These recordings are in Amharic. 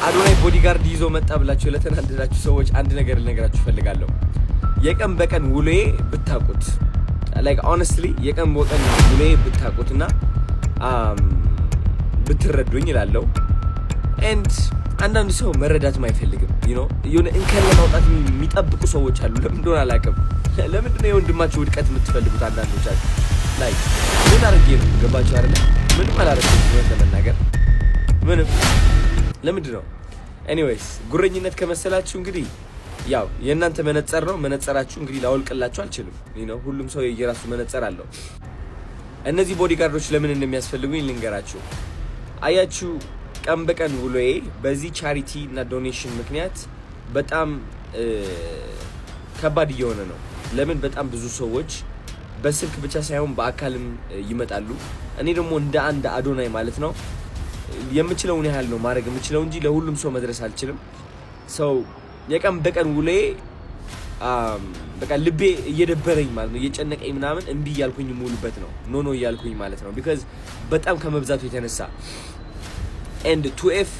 አዶናይ ቦዲጋርድ ይዞ መጣ ብላችሁ ለተናደዳችሁ ሰዎች አንድ ነገር ልነግራችሁ ፈልጋለሁ። የቀን በቀን ውሎዬ ብታቁት like honestly የቀን በቀን ውሎዬ ብታቁትና ብትረዱኝ ይላልው and አንዳንድ ሰው መረዳት ማይፈልግም የሆነ እንከን ለማውጣት የሚጠብቁ ሰዎች አሉ። ለምን እንደሆነ አላውቅም። ለምንድን ነው የወንድማችሁ ውድቀት የምትፈልጉት? አንዳንዶቻችሁ like ምን አድርጌ ነው ገባችሁ አይደል? ምንም አላደረኩም ለመናገር ምንም። ለምንድን ነው anyways ጉረኝነት ከመሰላችሁ እንግዲህ ያው የእናንተ መነጽር ነው። መነጽራችሁ እንግዲህ ላወልቅላችሁ አልችልም። ሁሉም ሰው የየራሱ መነጽር አለው። እነዚህ ቦዲጋርዶች ለምን እንደሚያስፈልጉኝ ልንገራችሁ። አያችሁ ቀን በቀን ውሎዬ በዚህ ቻሪቲ እና ዶኔሽን ምክንያት በጣም ከባድ እየሆነ ነው። ለምን በጣም ብዙ ሰዎች በስልክ ብቻ ሳይሆን በአካልም ይመጣሉ። እኔ ደግሞ እንደ አንድ አዶናይ ማለት ነው የምችለውን ያህል ነው ማድረግ የምችለው እንጂ ለሁሉም ሰው መድረስ አልችልም። ሰው የቀን በቀን ውሎዬ በቃ ልቤ እየደበረኝ ማለት ነው እየጨነቀኝ ምናምን እንቢ እያልኩኝ ሙሉበት ነው ኖ እያልኩኝ ማለት ነው because በጣም ከመብዛቱ የተነሳ and 2F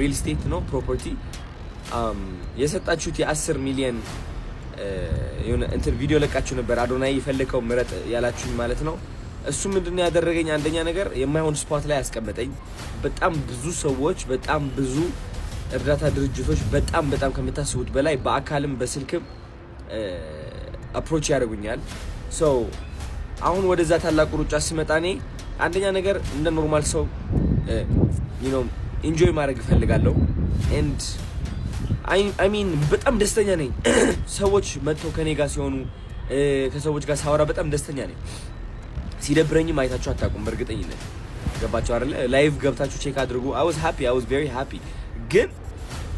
real estate ነው property የሰጣችሁት የ10 ሚሊዮን የሆነ እንትን ቪዲዮ ለቃችሁ ነበር። አዶናይ የፈለከው ምረጥ ያላችሁኝ ማለት ነው። እሱ ምንድነው ያደረገኝ? አንደኛ ነገር የማይሆን ስፖት ላይ ያስቀመጠኝ። በጣም ብዙ ሰዎች በጣም ብዙ እርዳታ ድርጅቶች በጣም ከምታስቡት በላይ በአካልም በስልክም አፕሮች ያደርጉኛል። ሶ አሁን ወደዛ ታላቁ ሩጫ ሲመጣ እኔ አንደኛ ነገር እንደ ኖርማል ሰው ኢንጆይ ማድረግ እፈልጋለሁ and I mean በጣም ደስተኛ ነኝ። ሰዎች መጥተው ከኔ ጋር ሲሆኑ ከሰዎች ጋር ሳወራ በጣም ደስተኛ ነኝ። ሲደብረኝም አይታችሁ አታውቁም በእርግጠኝነት ገባችሁ አይደል? ላይቭ ገብታችሁ ቼክ አድርጉ። I was very happy ግን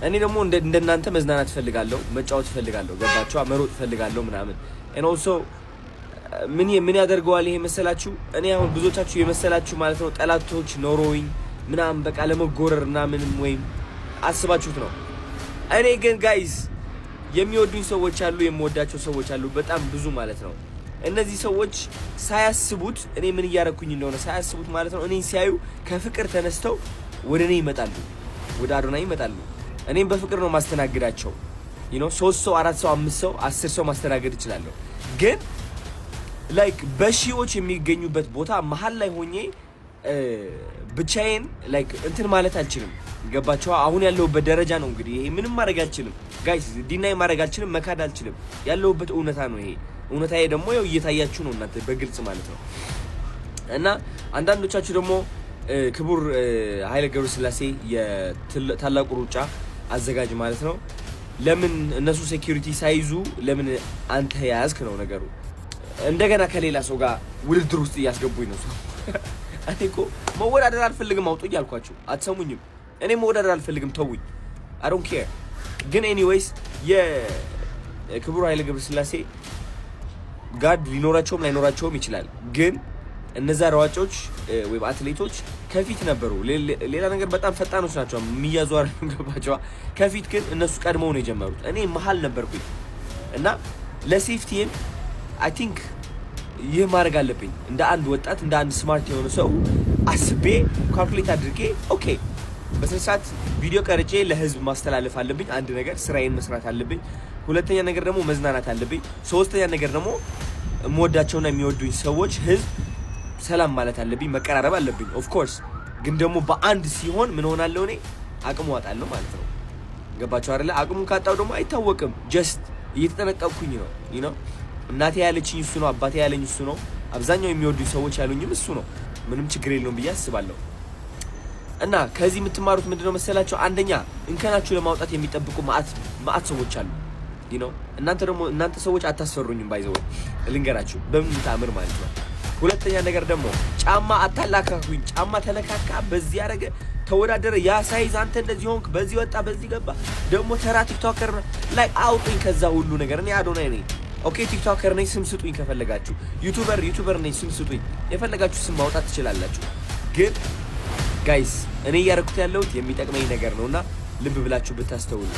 እኔ ደግሞ እንደናንተ መዝናናት ፈልጋለሁ፣ መጫወት ፈልጋለሁ፣ ገባችሁ? መሮጥ ፈልጋለሁ ምናምን and also ምን ያደርገዋል ይሄ መሰላችሁ? እኔ አሁን ብዙዎቻችሁ የመሰላችሁ ማለት ነው ጠላቶች ኖሮኝ ምናምን በቃ ለመጎረር እና ምንም ወይም አስባችሁት ነው። እኔ ግን ጋይስ የሚወዱኝ ሰዎች አሉ፣ የምወዳቸው ሰዎች አሉ በጣም ብዙ ማለት ነው። እነዚህ ሰዎች ሳያስቡት እኔ ምን እያረኩኝ እንደሆነ ሳያስቡት ማለት ነው እኔን ሲያዩ ከፍቅር ተነስተው ወደ እኔ ይመጣሉ፣ ወደ አዶናይ ይመጣሉ። እኔም በፍቅር ነው ማስተናግዳቸው። 3 ሰው 4 ሰው 5 ሰው 10 ሰው ማስተናገድ እችላለሁ። ግን ላይክ በሺዎች የሚገኙበት ቦታ መሀል ላይ ሆኜ ብቻዬን ላይክ እንትን ማለት አልችልም። ገባችሁ? አሁን ያለሁበት ደረጃ ነው እንግዲህ ይሄ ምንም ማድረግ አልችልም ጋይስ፣ ዲናይ ማድረግ አልችልም፣ መካድ አልችልም። ያለሁበት እውነታ ነው ይሄ። እውነታዬ ደግሞ ያው እየታያችሁ ነው እናንተ በግልጽ ማለት ነው። እና አንዳንዶቻችሁ ደግሞ ክቡር ኃይለ ገብረስላሴ የታላቁ ሩጫ አዘጋጅ ማለት ነው ለምን እነሱ ሴኩሪቲ ሳይዙ ለምን አንተ ያዝክ ነው ነገሩ። እንደገና ከሌላ ሰው ጋር ውድድር ውስጥ እያስገቡኝ ነው። እኔ እኮ መወዳደር አልፈልግም፣ አውጡ እያልኳችሁ አትሰሙኝም። እኔ መወዳደር አልፈልግም፣ ተውኝ። I don't care። ግን ኤኒዌይስ የክቡር ኃይለ ገብረስላሴ ጋርድ ሊኖራቸውም ላይኖራቸውም ይችላል። ግን እነዛ ሯጮች ወይም አትሌቶች ከፊት ነበሩ። ሌላ ነገር በጣም ፈጣኖች ናቸው የሚያዙ አይደለም ገባቸው። ከፊት ግን እነሱ ቀድመው ነው የጀመሩት። እኔ መሀል ነበርኩኝ እና ለሴፍቲም I think ይህ ማድረግ አለብኝ እንደ አንድ ወጣት እንደ አንድ ስማርት የሆነ ሰው አስቤ ካልኩሌት አድርጌ ኦኬ በስንት ቪዲዮ ቀርጬ ለህዝብ ማስተላለፍ አለብኝ። አንድ ነገር ስራዬን መስራት አለብኝ። ሁለተኛ ነገር ደግሞ መዝናናት አለብኝ። ሶስተኛ ነገር ደግሞ የምወዳቸውና የሚወዱኝ ሰዎች ህዝብ ሰላም ማለት አለብኝ፣ መቀራረብ አለብኝ ኦፍ ኮርስ። ግን ደግሞ በአንድ ሲሆን ምን ሆናለሁ እኔ አቅሙ አጣለሁ ማለት ነው። ገባችሁ አይደለ? አቅሙን ካጣው ደግሞ አይታወቅም። ጀስት እየተጠነቀቅኩኝ ነው እናቴ ያለችኝ እሱ ነው፣ አባቴ ያለኝ እሱ ነው፣ አብዛኛው የሚወዱኝ ሰዎች ያሉኝም እሱ ነው። ምንም ችግር የለውም ብዬ አስባለሁ። እና ከዚህ የምትማሩት ምንድነው መሰላችሁ? አንደኛ እንከናችሁ ለማውጣት የሚጠብቁ ማአት ሰዎች አሉ። እናንተ ሰዎች አታስፈሩኝም ባይዘው ልንገራችሁ በምን ታምር ማለት ነው። ሁለተኛ ነገር ደግሞ ጫማ አታላካኩኝ። ጫማ ተለካካ፣ በዚህ ያረገ ተወዳደረ፣ ያ ሳይዝ አንተ እንደዚህ ሆንክ፣ በዚህ ወጣ፣ በዚህ ገባ፣ ደግሞ ተራ ቲክቶከር ላይ አውጡኝ ከዛ ሁሉ ነገር። እኔ አዶናይ ነኝ። ኦኬ ቲክቶከር ነኝ፣ ስም ስጡኝ ከፈለጋችሁ። ዩቲዩበር ነኝ፣ ስም ስጡኝ። የፈለጋችሁ ስም ማውጣት ትችላላችሁ። ግን ጋይስ እኔ እያደረኩት ያለሁት የሚጠቅመኝ ነገር ነውና ልብ ብላችሁ ብታስተውሉ